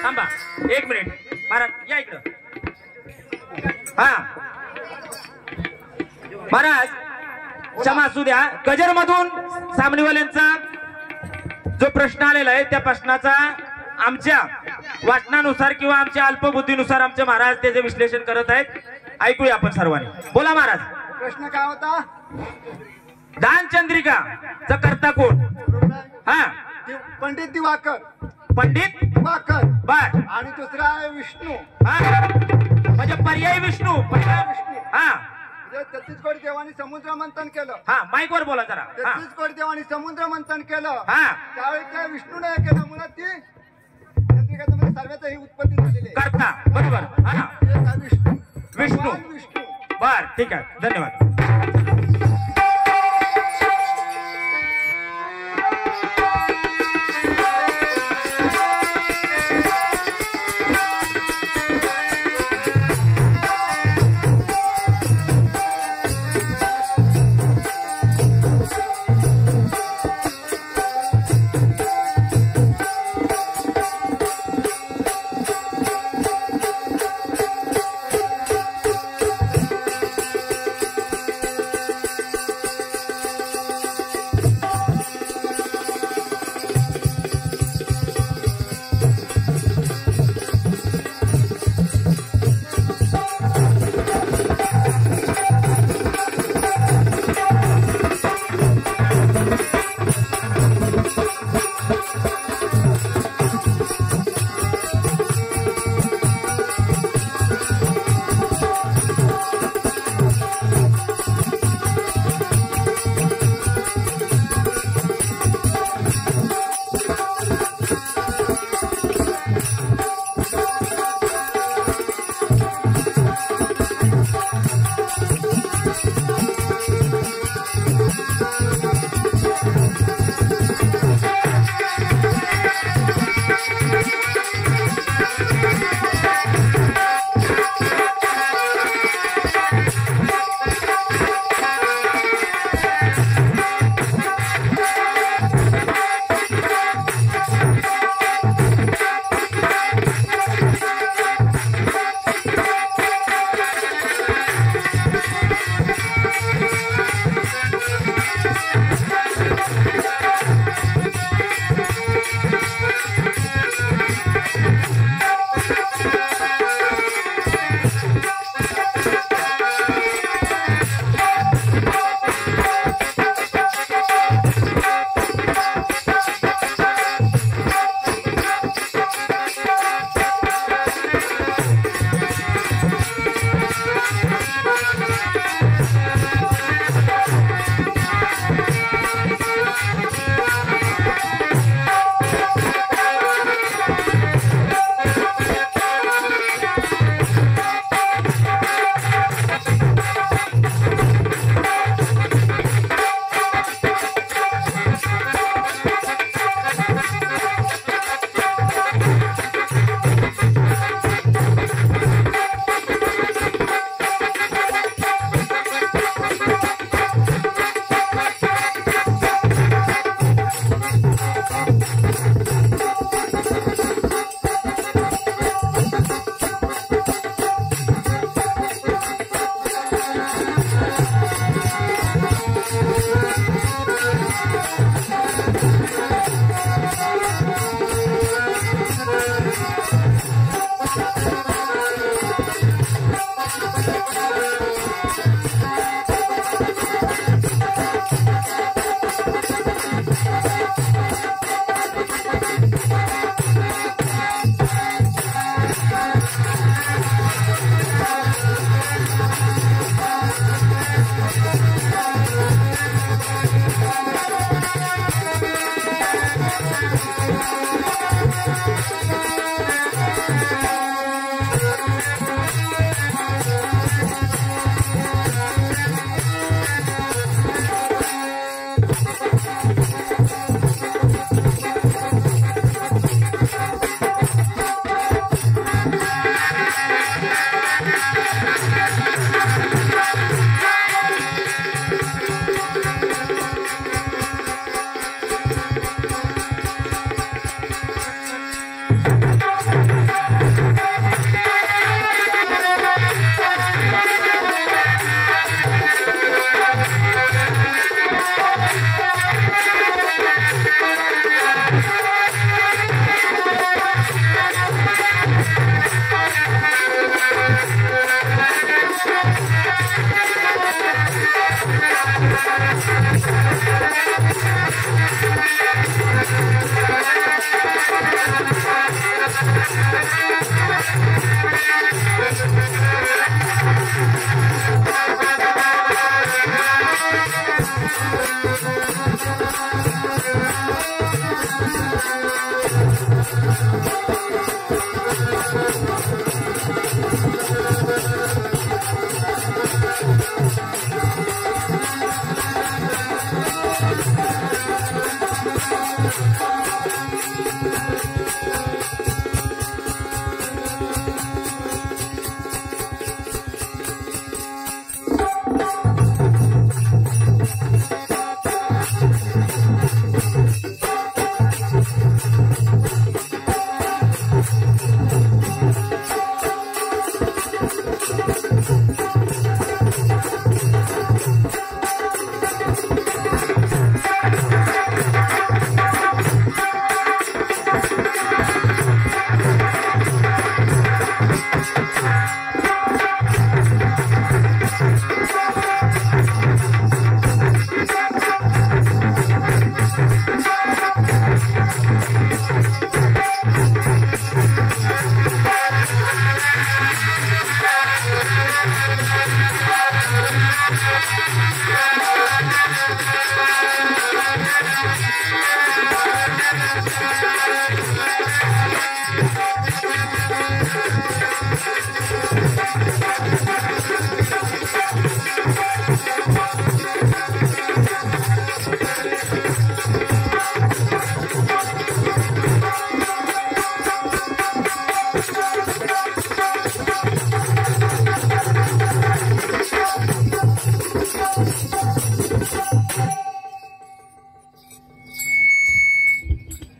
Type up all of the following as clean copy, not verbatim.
थांबा 1 मिनिट महाराज या इकडं. हा महाराज क्षमा असू द्या. गजर मधून सामनेवाल्यांचा जो प्रश्न आलेला आहे त्या प्रश्नाचा आमच्या वाचनानुसार किंवा आमच्या अल्पबुद्धीनुसार आमचे महाराज त्याचे विश्लेषण करत आहेत. ऐकूया आपण सर्वांनी. बोला महाराज. प्रश्न काय होता? दानचंद्रिका चा कर्ता कोण? हा पंडित दिवाकर. पंडित दिवाकर बर. आणि दुसरा आहे विष्णू. हा म्हणजे पर्यायी विष्णू. विष्णू हा 33 देवानी समुद्र मंथन केलं. हा माईक वर बोला जरा. 33 देवानी समुद्र मंथन केलं. हा त्यावेळी त्या विष्णूने हे केलं म्हणून ती चंद्रिकामध्ये सर्वांची ही उत्पत्ती झालेली आहे. करता बरोबर. हा विष्णू विष्णू विष्णू. बर ठीक आहे धन्यवाद.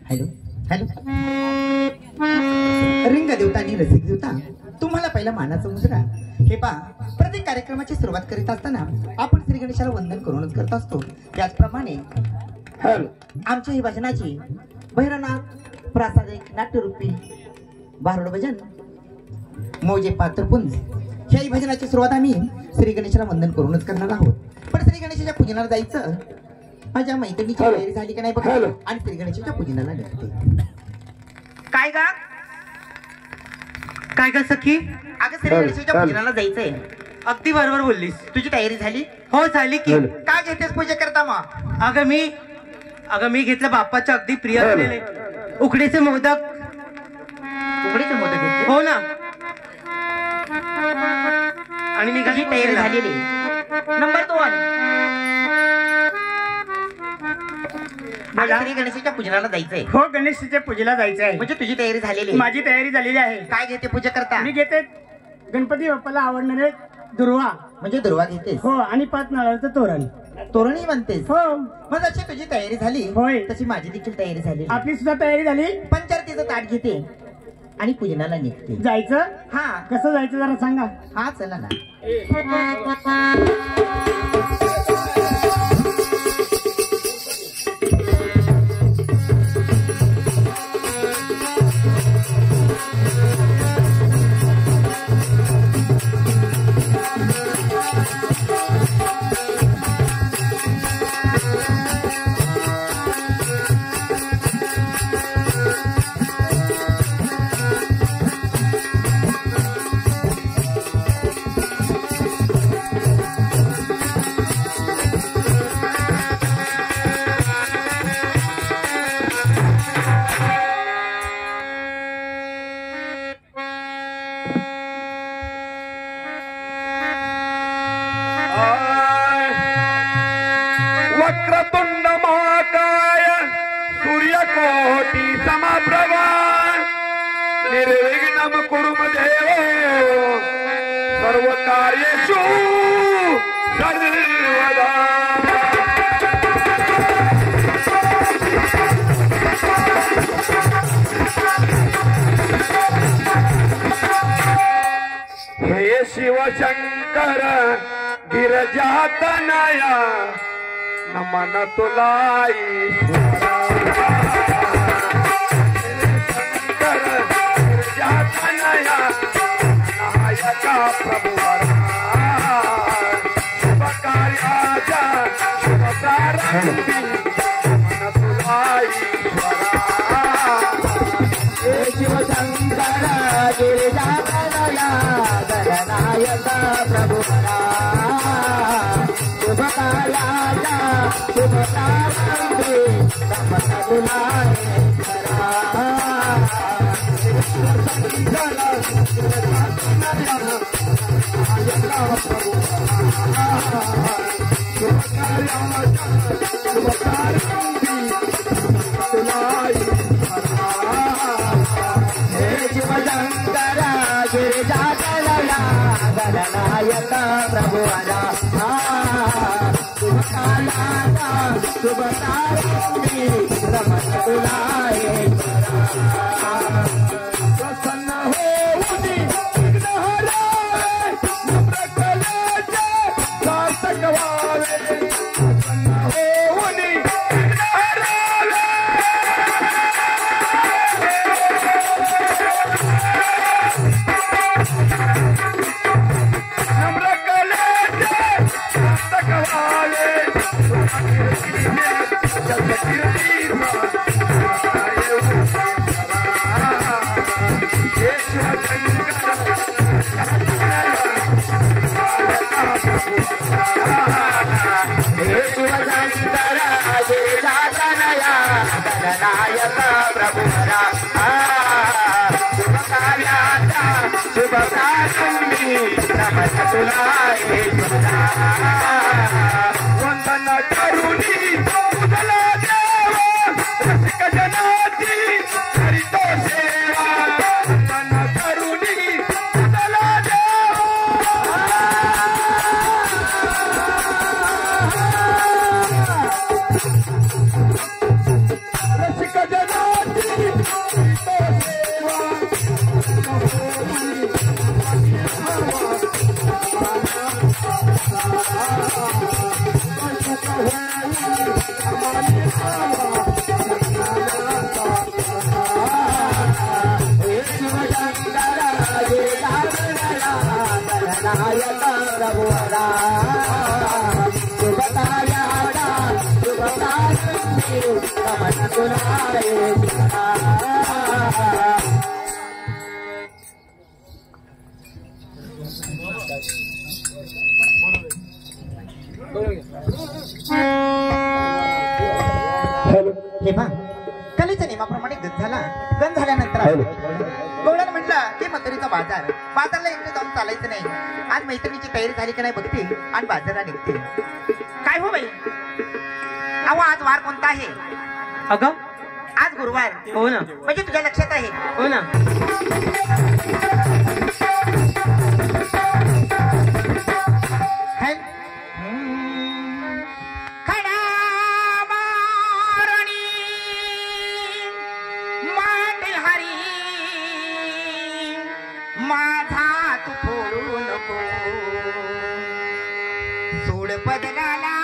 हॅलो हॅलो रिंग देवता आणि रसिक देवता, तुम्हाला पहिला मानाचा मुद्रा. हे पहा, प्रत्येक कार्यक्रमाची सुरुवात करीत असताना आपण श्री गणेशाला वंदन करूनच करत असतो. त्याचप्रमाणे आमच्या ही भजनाची भैरवनाथ प्रासादिक नाट्यरूपी बारुड भजन मौजे पात्रपुंज ह्याही भजनाची सुरुवात आम्ही श्री गणेशाला वंदन करूनच करणार आहोत. पण श्री गणेशाच्या पूजनाला जायचं, माझ्या मैत्रिणीची तयारी झाली का नाही बघा, आणि श्री गणेशाच्या पूजनाला निघते. काय गा काय गा सखी? अगं श्री गणेशाच्या पूजनाला जायचंय. अगदी बरोबर बोललीस. तुझी तयारी झाली? हो झाली की. काय घेतेस पूजा करता मग? अगं मी घेतलं बाप्पाच्या अगदी प्रिय असलेले उकडीचे मोदक. उकडीचे मोदक घेतले? हो ना. आणि मी तुझी तयारी झालेली. नंबर 2, श्री गणेशाच्या पूजनाला जायचंय. हो, गणेशाच्या पूजेला जायचं आहे. म्हणजे तुझी तयारी झालेली? माझी तयारी झालेली आहे. काय घेते पूजा करता? मी घेते गणपती बाप्पाला आवडणारे दुर्वा. म्हणजे दुर्वा घेतेस? हो, आणि 5 नारळाचं तोरण. तोरणही म्हणतेस? हो. मग जशी तुझी तयारी झाली होय, तशी माझी देखील तयारी झाली. आपली सुद्धा तयारी झाली. पंचारतीचं ताट घेते आणि पूजनाला निघते. जायचं? हा. कसं जायचं जरा सांगा. हा चला ना. वक्रतुंड महाकाय सूर्यकोटि समप्रभा निर्विघ्नं कुरु देव सर्व कार्येषु सर्वदा. हे शिवशंकर गिरजातनया नमन तुला शंकर गिरजातनया नायका प्रभुवरा शिवकार्याचा शिवप्रारंभी नमन तुला हे शिवशंकर गिरजातनया गणनायका प्रभुवरा शुभकालाचा शुभकालांती नमन तुला गणनायक प्रभु शुभकारुणी रमण तुलाये प्रसन्न होऊनी विघ्न हरावे नम्र कलेचे सार्थक व्हावे प्रसन्न होऊनी विघ्न हरावे नम्र कलेचे सार्थक व्हावे गणनायक प्रभु शुभकारुणी नमन तुलाये वंदन करुणी उदला देवा रसिक जनाची करितो सेवा वंदन करुणी उदला देवा रसिक जनाची करितो सेवा गणनायक प्रभु शुभकारुणी रमण तुलाये हे पहा कलेच्या नियमाप्रमाणे गण झाला. गण झाल्यानंतर गवळण म्हटलं की मथुरीचा बाजार. बाजारला एकटे जाऊन चालायचं नाही. आज मैत्रिणीची तयारी झाली की नाही बघते आणि बाजारला निघते. काय हो बाई, अहो आज वार कोणता आहे? अगं आज गुरुवार. हो ना, म्हणजे तुझ्या लक्षात आहे? हो ना. माझा तू फोडू नको, सोड पदराला,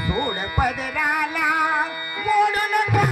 सोड पदराला मोडू नको.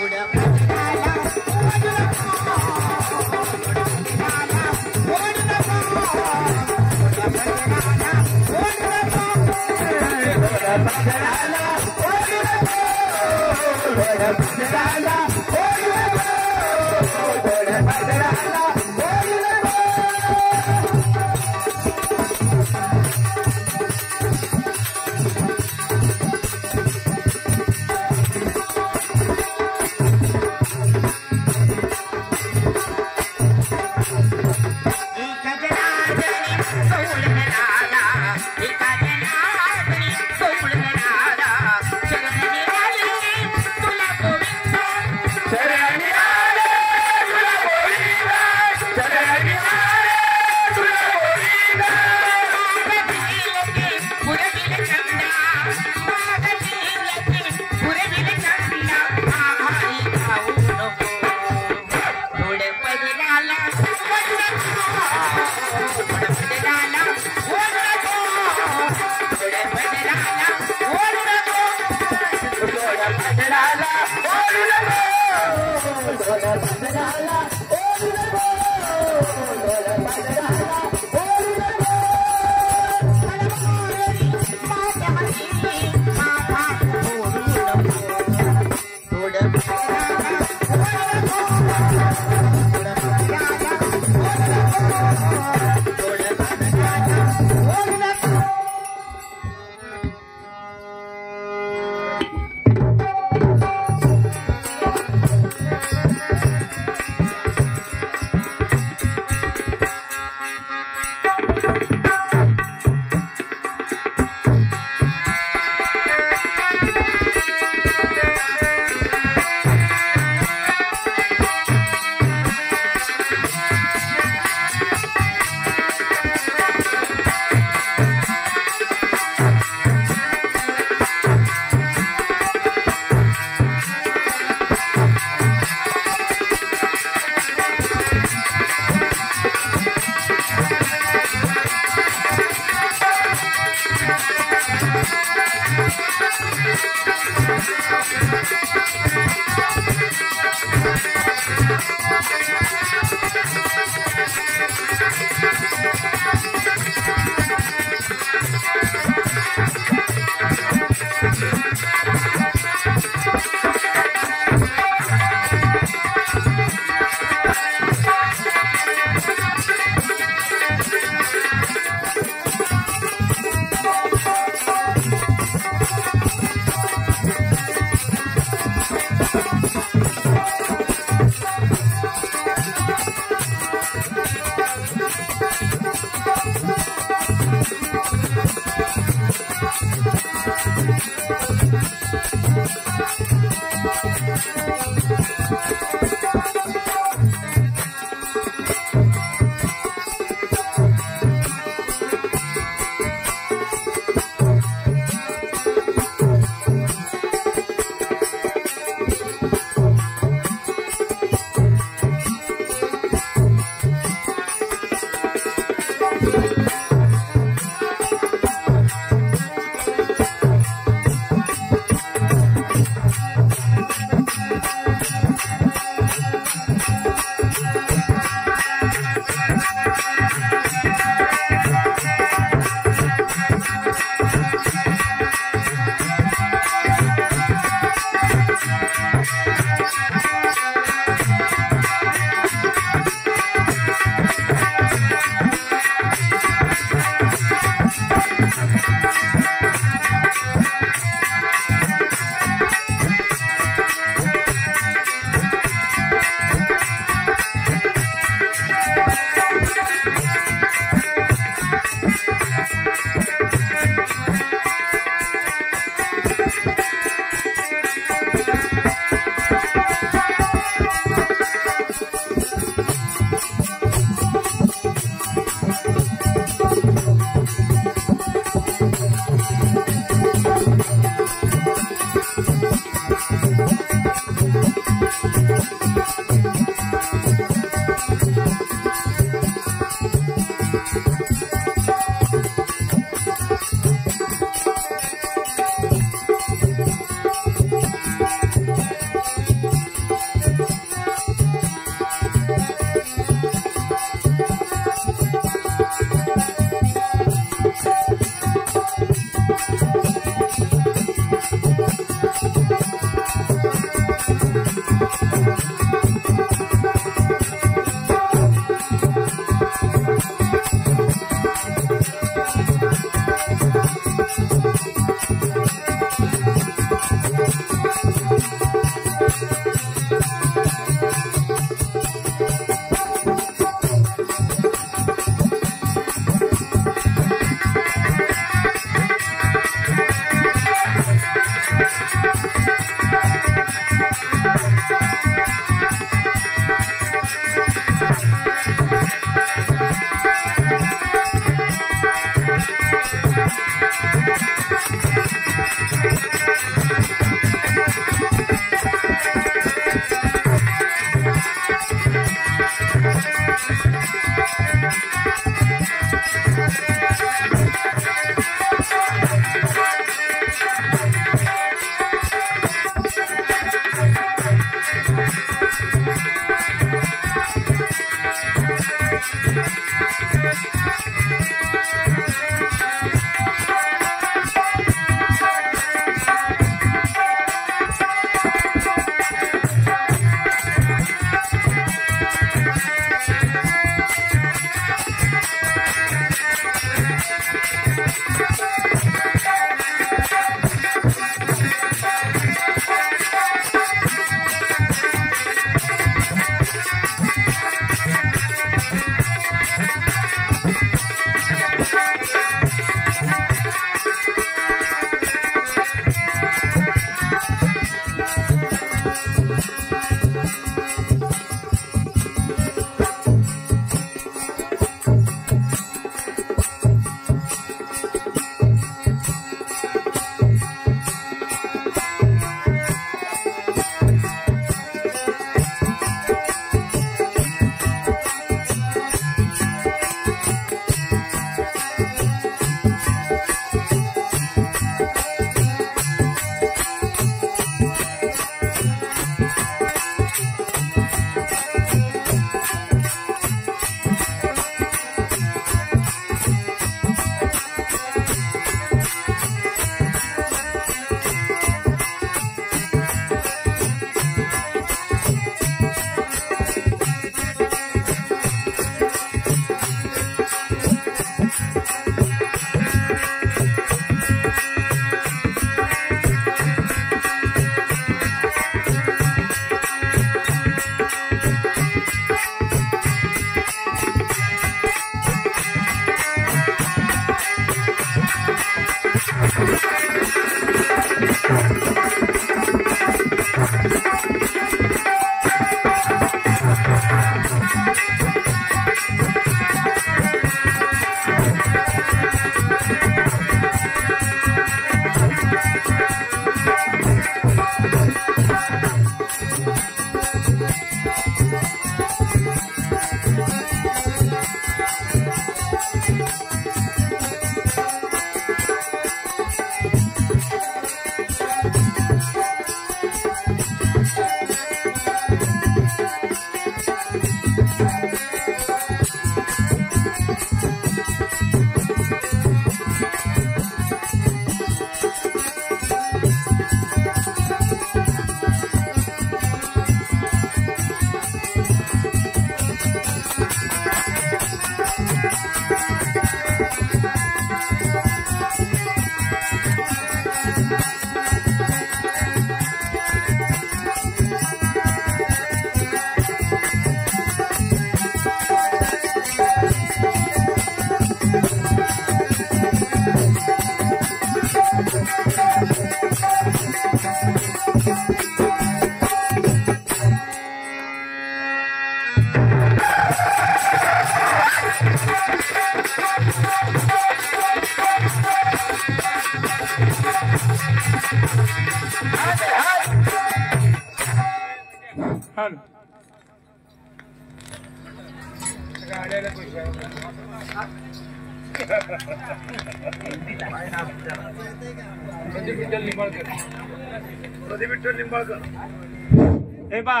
हे बा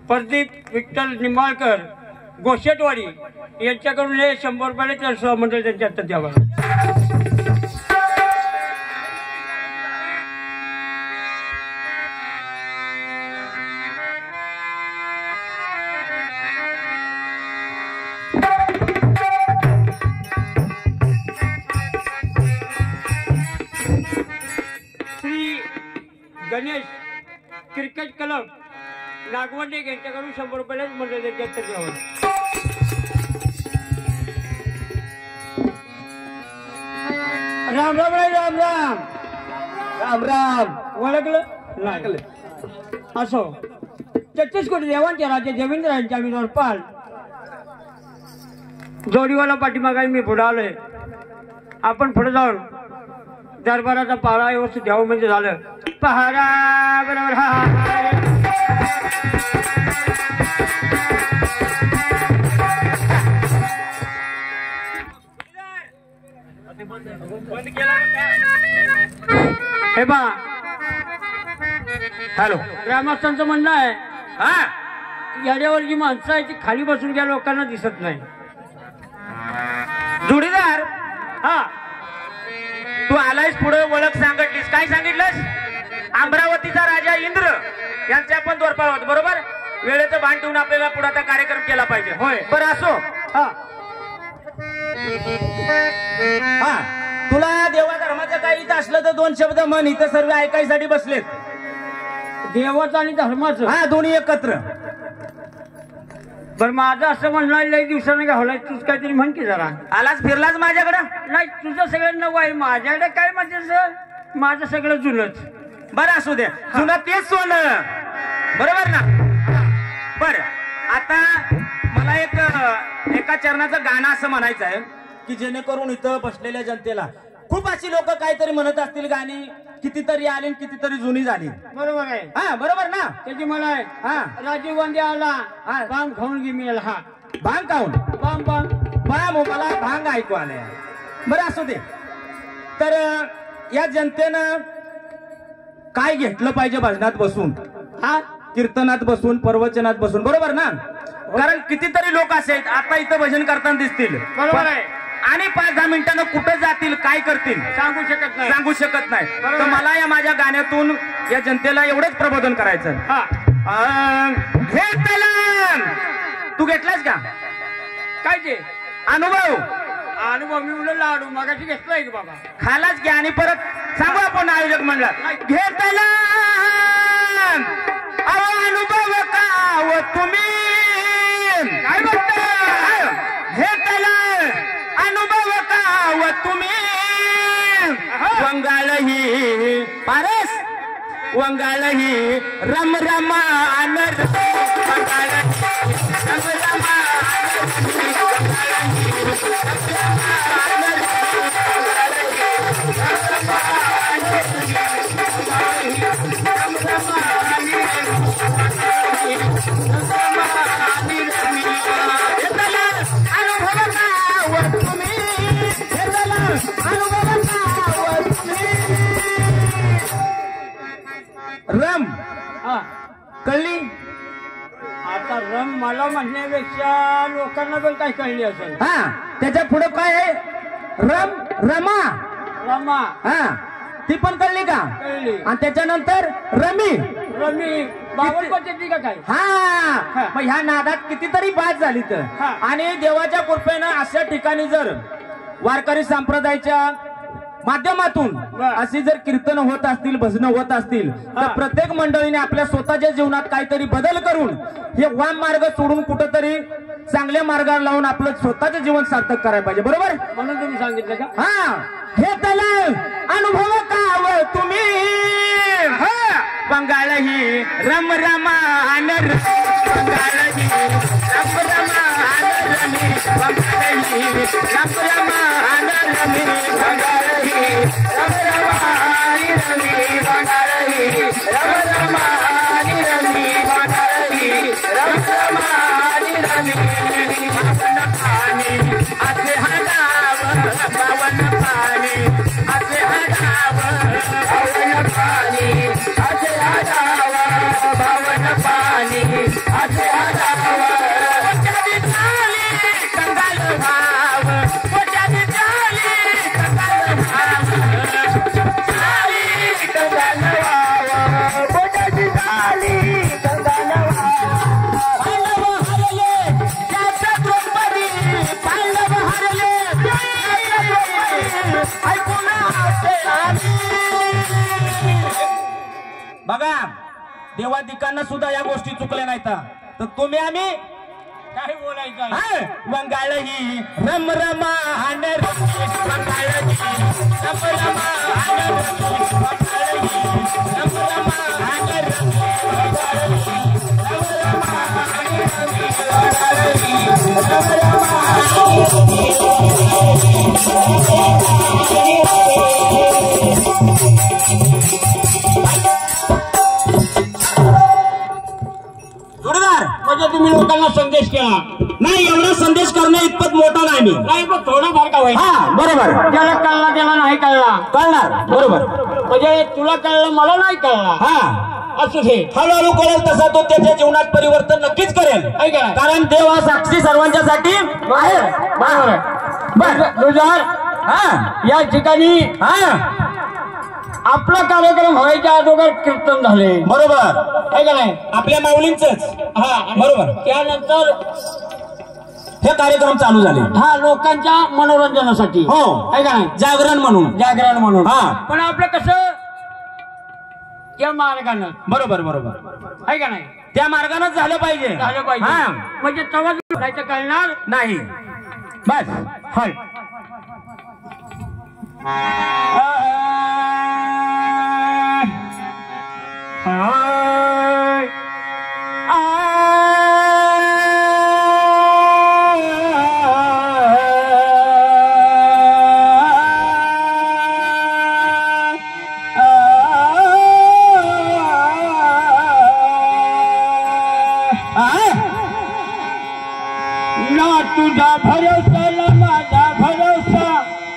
प्रदीप विठ्ठल निंबाळकर गोशेटवाडी यांच्याकडून हे 100 रुपयाला त्या मंडळ त्यांच्या हातात द्यावा. श्री गणेश क्रिकेट क्लब नागवंडे यांच्याकडून 100 रुपयाला मंडळ त्यांच्या हातात द्यावा. राम राम राम राम राम राम ओळखलं नाही असो 33 कोटी देवांच्या राजा देवेंद्र यांच्या आम्ही पाल जोडीवाला पाठीमागा मी पुढे आलोय. आपण पुढे जाऊन दरबाराचा पहारा व्यवस्थित घ्यावं म्हणजे झालं. पहारा बरोबर हा हे बा हॅलो ग्रामस्थांचं म्हणणं आहे हा याड्यावर जी माणसं आहे ती खाली बसून घ्या लोकांना दिसत नाही. जोडीदार हा तू आलायस पुढे ओळख सांगितलीस काय सांगितलंस? अमरावतीचा राजा इंद्र यांचे आपण द्वारपाल होत बरोबर. वेळेचं भान ठेवून आपल्याला पुढे आता कार्यक्रम केला पाहिजे. होय. बरं असो हा हा तुला देवा धर्माचं काही इथं असलं तर 2 शब्द म्हण. इथं सर्व ऐकायसाठी बसलेत. देवाचं आणि धर्माचं हा दोन्ही एकत्र. बरं माझं असं म्हणणं आहे, लई दिवसानं घावलाय तूच काहीतरी म्हण की जरा. आलाच फिरलाच माझ्याकडं. नाही तुझं सगळं नवं आहे माझ्याकडे काय म्हणजे माझं सगळं जुनच. बरं असू द्या जुनं तेच सोनं बरोबर ना. बर आता मला एका चरणाचं गाणं असं म्हणायचं आहे की जेणेकरून इथं बसलेल्या जनतेला खूप अशी लोक काहीतरी म्हणत असतील गाणी कितीतरी आली आणि कितीतरी जुनी झाली. बरोबर आहे. हा बरोबर ना. त्याची मला आहे हा राजीव गांधी आला हा. बाम खाऊन घे मिळेल हा भांग काऊन बाम बाम बाम मला भांग ऐकू आलंय. बरं असू दे. तर या जनतेनं काय घेतलं पाहिजे भजनात बसून हा कीर्तनात बसून प्रवचनात बसून बरोबर ना. कारण कितीतरी लोक असे आहेत आता इथं भजन करताना दिसतील बरोबर आहे. आणि 5-10 मिनिटांना कुठं जातील काय करतील सांगू शकत नाही. सांगू शकत नाही. बरोबर तर आहे. मला या माझ्या गाण्यातून या जनतेला एवढंच प्रबोधन करायचं. हा घेतलं तू घेतलास का काय ते अनुभव अनुभव मी उलट लाडू मागाशी घेतलाय की बाबा. खालाच घ्या आणि परत सांगू आपण आयोजक म्हणला घेतला अनुभव का तुम्ही काय बघता घेतला अनुभव का तुम्ही वंगाळ ही पारस वंगाळही रम रमा आनर वंगाळही रम रमा रम हा कळली आता रम मला म्हणण्यापेक्षा लोकांना पण काही कळली असेल. हा त्याच्या पुढे काय आहे रम रमा रमा हा ती पण कळली का कळली. आणि त्याच्यानंतर रमी रमी बावन पद्धती का काय? हा मग ह्या नादात कितीतरी बाद झाली तर हा. आणि देवाच्या कृपेनं अशा ठिकाणी जर वारकरी संप्रदायाच्या माध्यमातून बर. अशी जर कीर्तन होत असतील भजन होत असतील तर हा. प्रत्येक मंडळीने आपल्या स्वतःच्या जीवनात काहीतरी बदल करून हे वाम मार्ग सोडून कुठंतरी चांगल्या मार्गावर लावून आपलं स्वतःचं जीवन सार्थक करायला पाहिजे. बरोबर म्हणून तुम्ही सांगितलं का? हा हे त्याला अनुभव का तुम्ही बंगाळही रम रमा आनर बंगाळही रम रमा आनर रमी बंगाळही रम रमा आनर रमी बंगाळही रम रमा आनी रमी बंगाळही रम रमा आनी रमी बंगाळही रम रमा आनी रमी पावन पाणी असे हडाव पावन पाणी असे हडाव पावन पाणी असे हडाव पावन पाणी असे हडाव कोट्यादी झाली कंगाल भाव कोट्यादी झाली कंगाल भाव झाली कंगाल भाव कोट्यादी झाली कंगाल भाव पांडव हरले त्याच्या द्रौपदी पांडव हरले त्याच्या द्रौपदी ऐकून असे बघा देवादिकांना सुद्धा या गोष्टी चुकल्या नाहीत तर तुम्ही आम्ही काय बोलायचं आहे? हा वंगाळही रम रमा आनर वंगाळही रम रमा आनर वंगाळही रम रमा आनर वंगाळही रम रमा जोडीदार म्हणजे तुम्ही लोकांना संदेश केला नाही एवढा संदेश करणे इतपत मोठा नाही मी नाही पण थोडाफार का व्हायचा हा बरोबर ज्याला कळला त्याला नाही कळला कळणार बरोबर म्हणजे तुला कळलं मला नाही कळला हा असू दे. हळूहळू कळेल तसा तो त्याच्या जीवनात परिवर्तन नक्कीच करेल आहे का नाही? कारण देव हा साक्षी सर्वांच्यासाठी आहे बरोबर आहे. बर दुजार हा या ठिकाणी हा आपला कार्यक्रम व्हायच्या अगोदर कीर्तन झाले बरोबर आहे का नाही? आपल्या माऊलींच हा बरोबर त्यानंतर हे कार्यक्रम चालू झाले हा लोकांच्या मनोरंजनासाठी हो आहे का नाही? जागरण म्हणून जागरण म्हणून हा. पण आपलं कसं या मार्गानं बरोबर बरोबर आहे का नाही? त्या मार्गानेच झालं पाहिजे झालं पाहिजे हा म्हणजे तेव्हा जायचं कळणार नाही बस हल ना तुझा भरोसा ना माझा भरोसा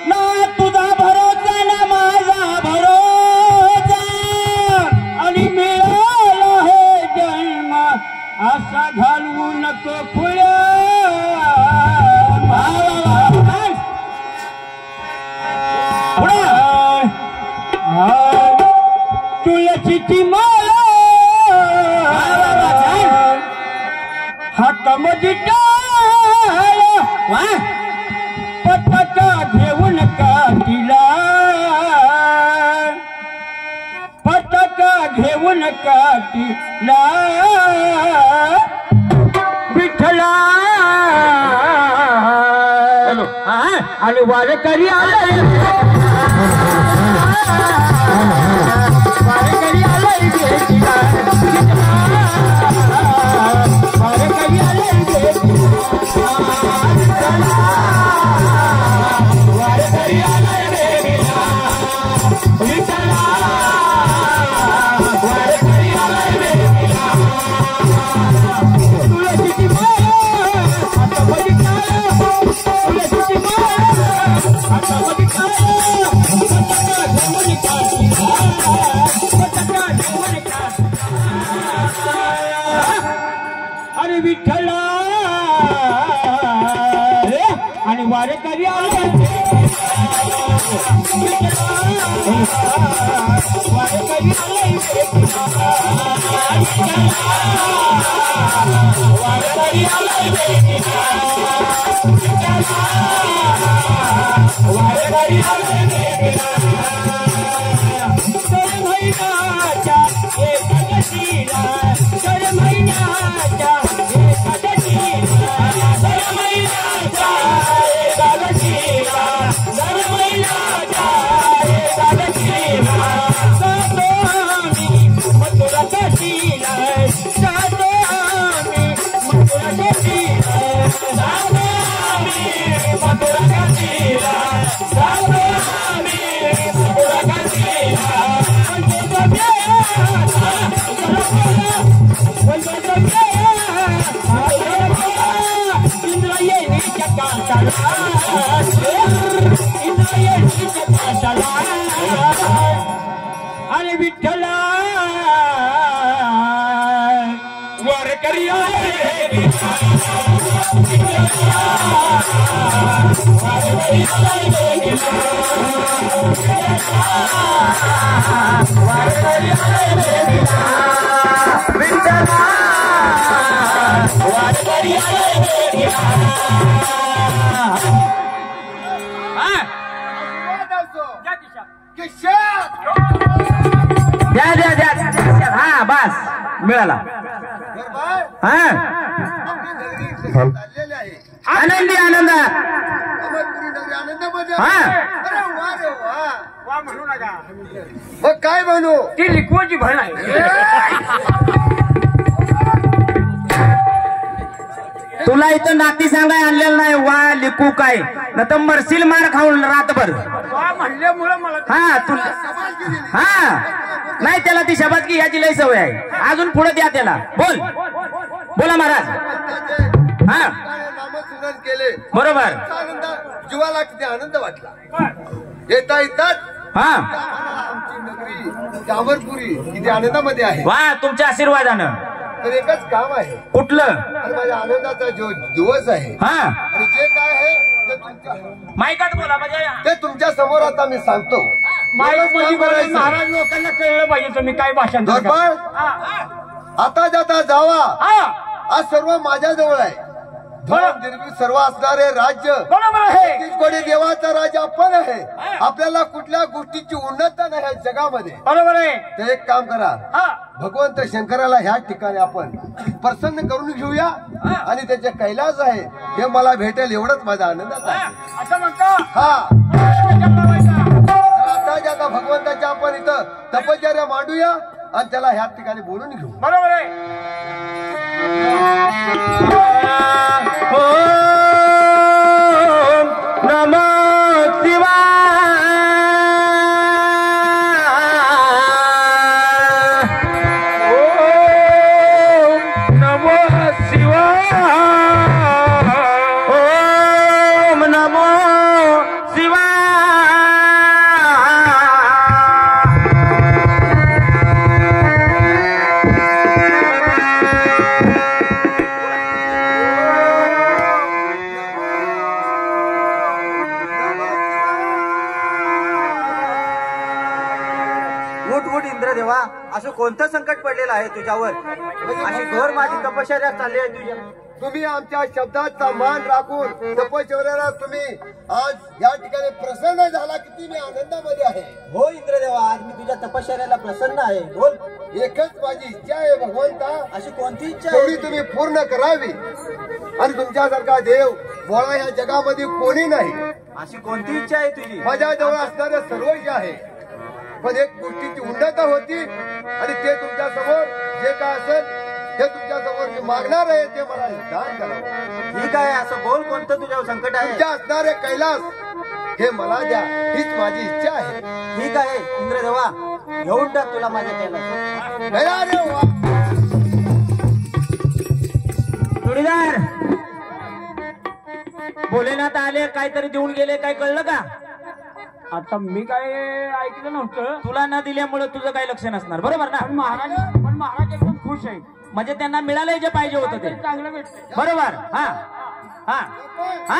ना तुझा भरोसा ना माझा भरोसा आणि मिळाला हे जन्म असा घालवू नको फुल्या तुळशीची माला हातामध्ये टाळा पताका घेऊन काठीला पताका घेऊन काठीला विठ्ठला आणि वारकरी आले वारकरी आले विठ्ठला आणि वारकरी आले वारकरी आले वारकरी आले वारकरी आले दर महिन्याच्या एकादशीला दर महिन्याच्या एकादशीला दर महिन्याच्या एकादशीला दर महिन्याच्या एकादशीला जातो आम्ही मथुरा काशीला जातो आम्ही मथुरा काशीला जातो आम्ही मथुरा काशीला जातो आम्ही मथुरा काशीला अरे विठ्ठला वारकरी द्या द्या द्या हा बस मिळाला हा चाललेले आहे आनंदी आनंद अमरपुरी नगरी आनंदामध्ये हा. अरे वा रे वा वा म्हणू नका मग काय म्हणू ती लिखवाची भण आहे तुला इथं नाती सांगाय आणलेलं नाही वा लिकू काय न तर मरशील मार खाऊन रातभर वा म्हणल्यामुळं मला हा तुला हा नाही त्याला ती शबासकी याची लय सवय आहे अजून पुढे द्या त्याला बोल बोला महाराज हा नामस्मरण केले बरोबर आनंद जीवाला किती आनंद वाटला येता येतात हा आमची नगरी अमरपुरी किती आनंदामध्ये आहे वा तुमच्या आशीर्वादानं तर एकच काम आहे कुठलं आणि माझ्या आनंदाचा जो दिवस आहे हा आणि जे काय आहे ते तुमच्या माईकात बोला म्हणजे ते तुमच्या समोर आता मी सांगतो माईक मध्ये काम करायचं. महाराज लोकांना कळलं पाहिजे तुम्ही काय भाषण करता. धर्मळ आता जाता जावा हा आज सर्व माझ्या जवळ आहे धर्म निर्भीड सर्व असणारे राज्य बरोबर आहे छत्तीसगढी देवाचा राजा आपण आहे आपल्याला कुठल्या गोष्टीची उन्नत नाही आहे जगामध्ये बरोबर आहे तर एक काम करा हा भगवंत शंकराला ह्या ठिकाणी आपण प्रसन्न करून घेऊया आणि त्याचे कैलास आहे हे मला भेटेल एवढंच माझा आनंदाचा आहे असं म्हणतो हा आता ज्याचा भगवंताच्या आपण इथं तपश्चर्या मांडूया आणि त्याला ह्या ठिकाणी बोलून घेऊ बरोबर आहे ओम नमो शिवाय ओम नमो शिवाय ओम नमो शिवाय उठ उठ इंद्रदेवा असं कोणतं संकट पडलेलं आहे तुझ्यावर अशी घोर माझी तपश्चर्या चालली आहे तुझ्या तुम्ही आमच्या शब्दाचा मान राखून तपश्चर्याला तुम्ही आज या ठिकाणी प्रसन्न झाला किती मी आनंदामध्ये आहे हो इंद्रदेवा आज मी तुझ्या तपश्चर्याला प्रसन्न आहे बोल एकच माझी इच्छा आहे भगवंता अशी कोणती इच्छा तेवढी आहे तुम्ही पूर्ण करावी आणि तुमच्यासारखा देव भोळा या जगामध्ये कोणी नाही अशी कोणती इच्छा आहे तुझी माझ्या जवळ असणारे सर्व जे आहे पण एक गोष्टीची उन्नता होती आणि ते तुमच्या समोर जे काय असेल हे तुमच्या समोर मी मागणार आहे ते मला दान करावं ठीक आहे असं बोल कोणतं तुझ्यावर संकट आहे तुमच्या असणारे कैलास हे मला द्या हीच माझी इच्छा आहे ठीक आहे इंद्रदेवा घेऊन टाक तुला माझ्या कैलास अरे वा. जोडीदार भोलेनाथ आले काहीतरी देऊन गेले काय कळलं का आता मी काय ऐकलं नव्हतं तुला न दिल्यामुळे तुझं काही लक्ष नसणार बरोबर ना पण महाराज एकदम खुश आहे म्हणजे त्यांना मिळालंय जे पाहिजे होतं ते. चांगलं भेटतं. बरोबर. हा हा हा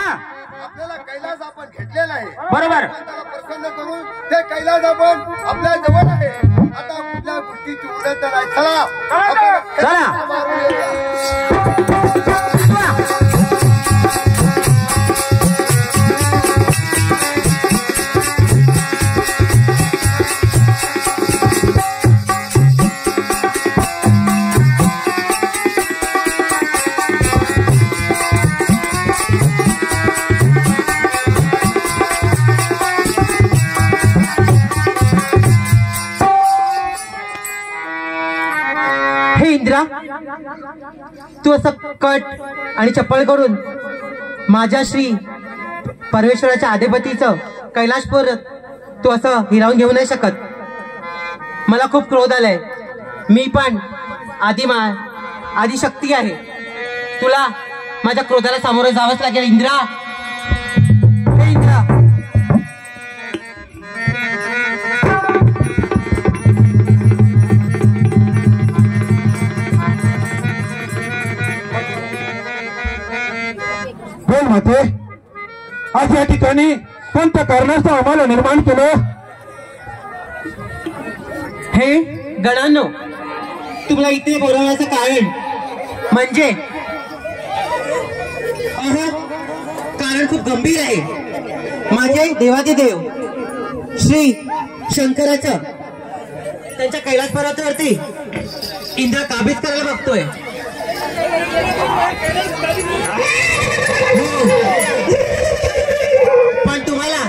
आपल्याला कैलास आपण घेतलेला आहे. बरोबर. आपण त्याला प्रसन्न करून ते कैलास आपण आपल्या जवळ आहे. आता कुठल्या गोष्टीची उन्नत नाही. चला आपण चला. मारून येऊया. हे इंद्रा, तू असं कट आणि चप्पल करून माझ्या श्री परमेश्वराच्या आधिपतीचं कैलाशपूर तू असं हिरावून घेऊ नाही शकत. मला खूप क्रोध आलाय. मी पण आदिशक्ती आहे. तुला माझ्या क्रोधाला सामोरं जावंच लागेल इंद्रा. हे इंद्रा, बोल माते, आज या ठिकाणी कोणत्या कारणास्तव आम्हाला निर्माण केलं? हे गणांनो, तुम्हाला इथे बोलवण्याचं कारण म्हणजे कारण खूप गंभीर आहे. माझे देवादिदेव श्री शंकराचं त्यांच्या कैलास पर्वतावरती इंद्र काबीज करायला बघतोय. पण तुम्हाला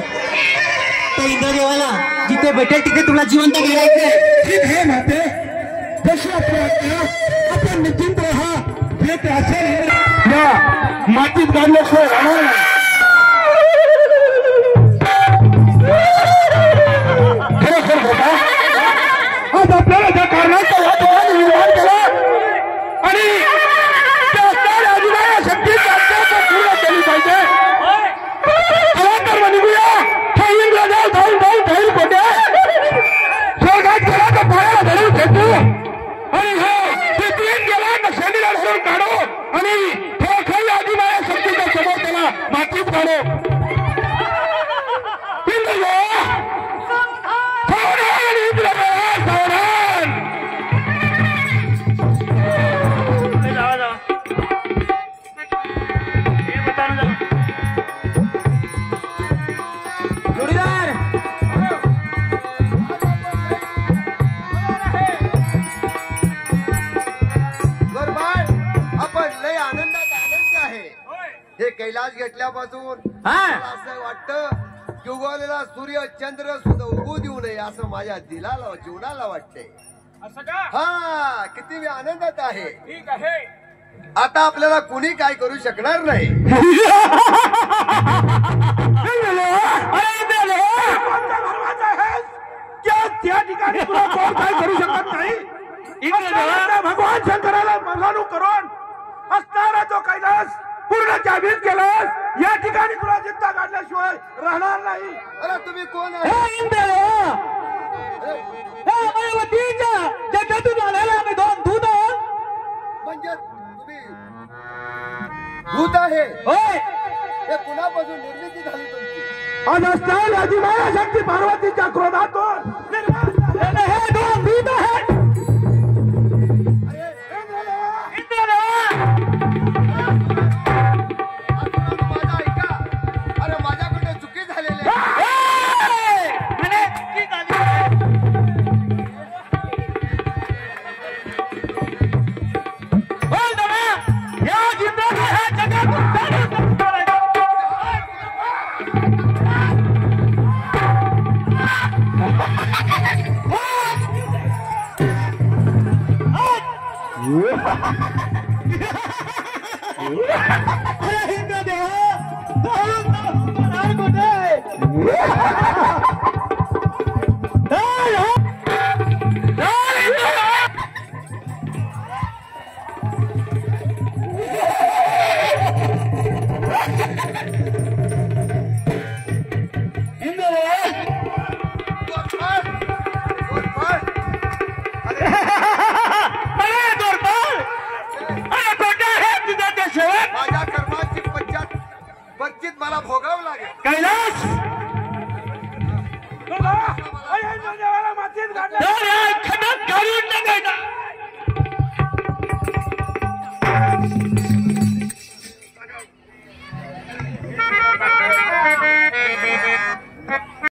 त्या इंद्रदेवाला जिथे भेटेल तिथे तुला जिवंत मिळायचंय. ठीक है माते, जशी आपण निश्चिंत राहा. जे ते असेल या मातीत गाडल्याशिवाय राहणार नाही. खरोखर होता आज आपल्याला ज्या कारणाचा या ठिकाणी निर्माण केला आणि त्या असणाऱ्या अजिबाया शक्तीची अत्यंत पूर्ण केली पाहिजे. चला तर मग निघूया. हे इंद्रदेव धावून धावून धावून पोटे स्वर्गात गेला तर पायाला धरून फेकू आणि पृथ्वीत गेला तर शरीरात सोड काढू आणि खरी अजिबाया शक्तीच्या समोर त्याला मातीत काढू. इंद्रदेव सावधान, इंद्रदेव सावधान. जोडीदार बरबाळ, आपण लय आनंद आहे. हे कैलास घेतल्यापासून हा मला असं वाटतं की उगवलेला सूर्य चंद्र सुद्धा उगू देऊ नये असं माझ्या दिलाला जीवनाला वाटते. असं का? हा, किती मी आनंदात आहे. ठीक आहे. आता आपल्याला कुणी काय करू शकणार नाही. त्या ठिकाणी तुला कोण काय करू शकत नाही. भगवान शंकराला मनानू करून असणारा जो कैलास पूर्ण जागृत केलास या ठिकाणी तुला जिंता काढल्याशिवाय राहणार नाही. अरे तुम्ही कोण आहे? जगातून आलेला आम्ही दोन दूध म्हणजे तुम्ही भूत आहे. होय. हे कुणापासून निर्मिती झाली तुमची? आज असणारी अधिमाया शक्ती पार्वतीच्या क्रोधातून निर्माण झालेले हे दोन दूध आहेत. माझा ऐका. अरे माझ्याकडे चुकी झालेली आहे. मला भोगावं लागेल. कैलास देवाला मातीत घातलं. खड्यात घालून टाकायचा.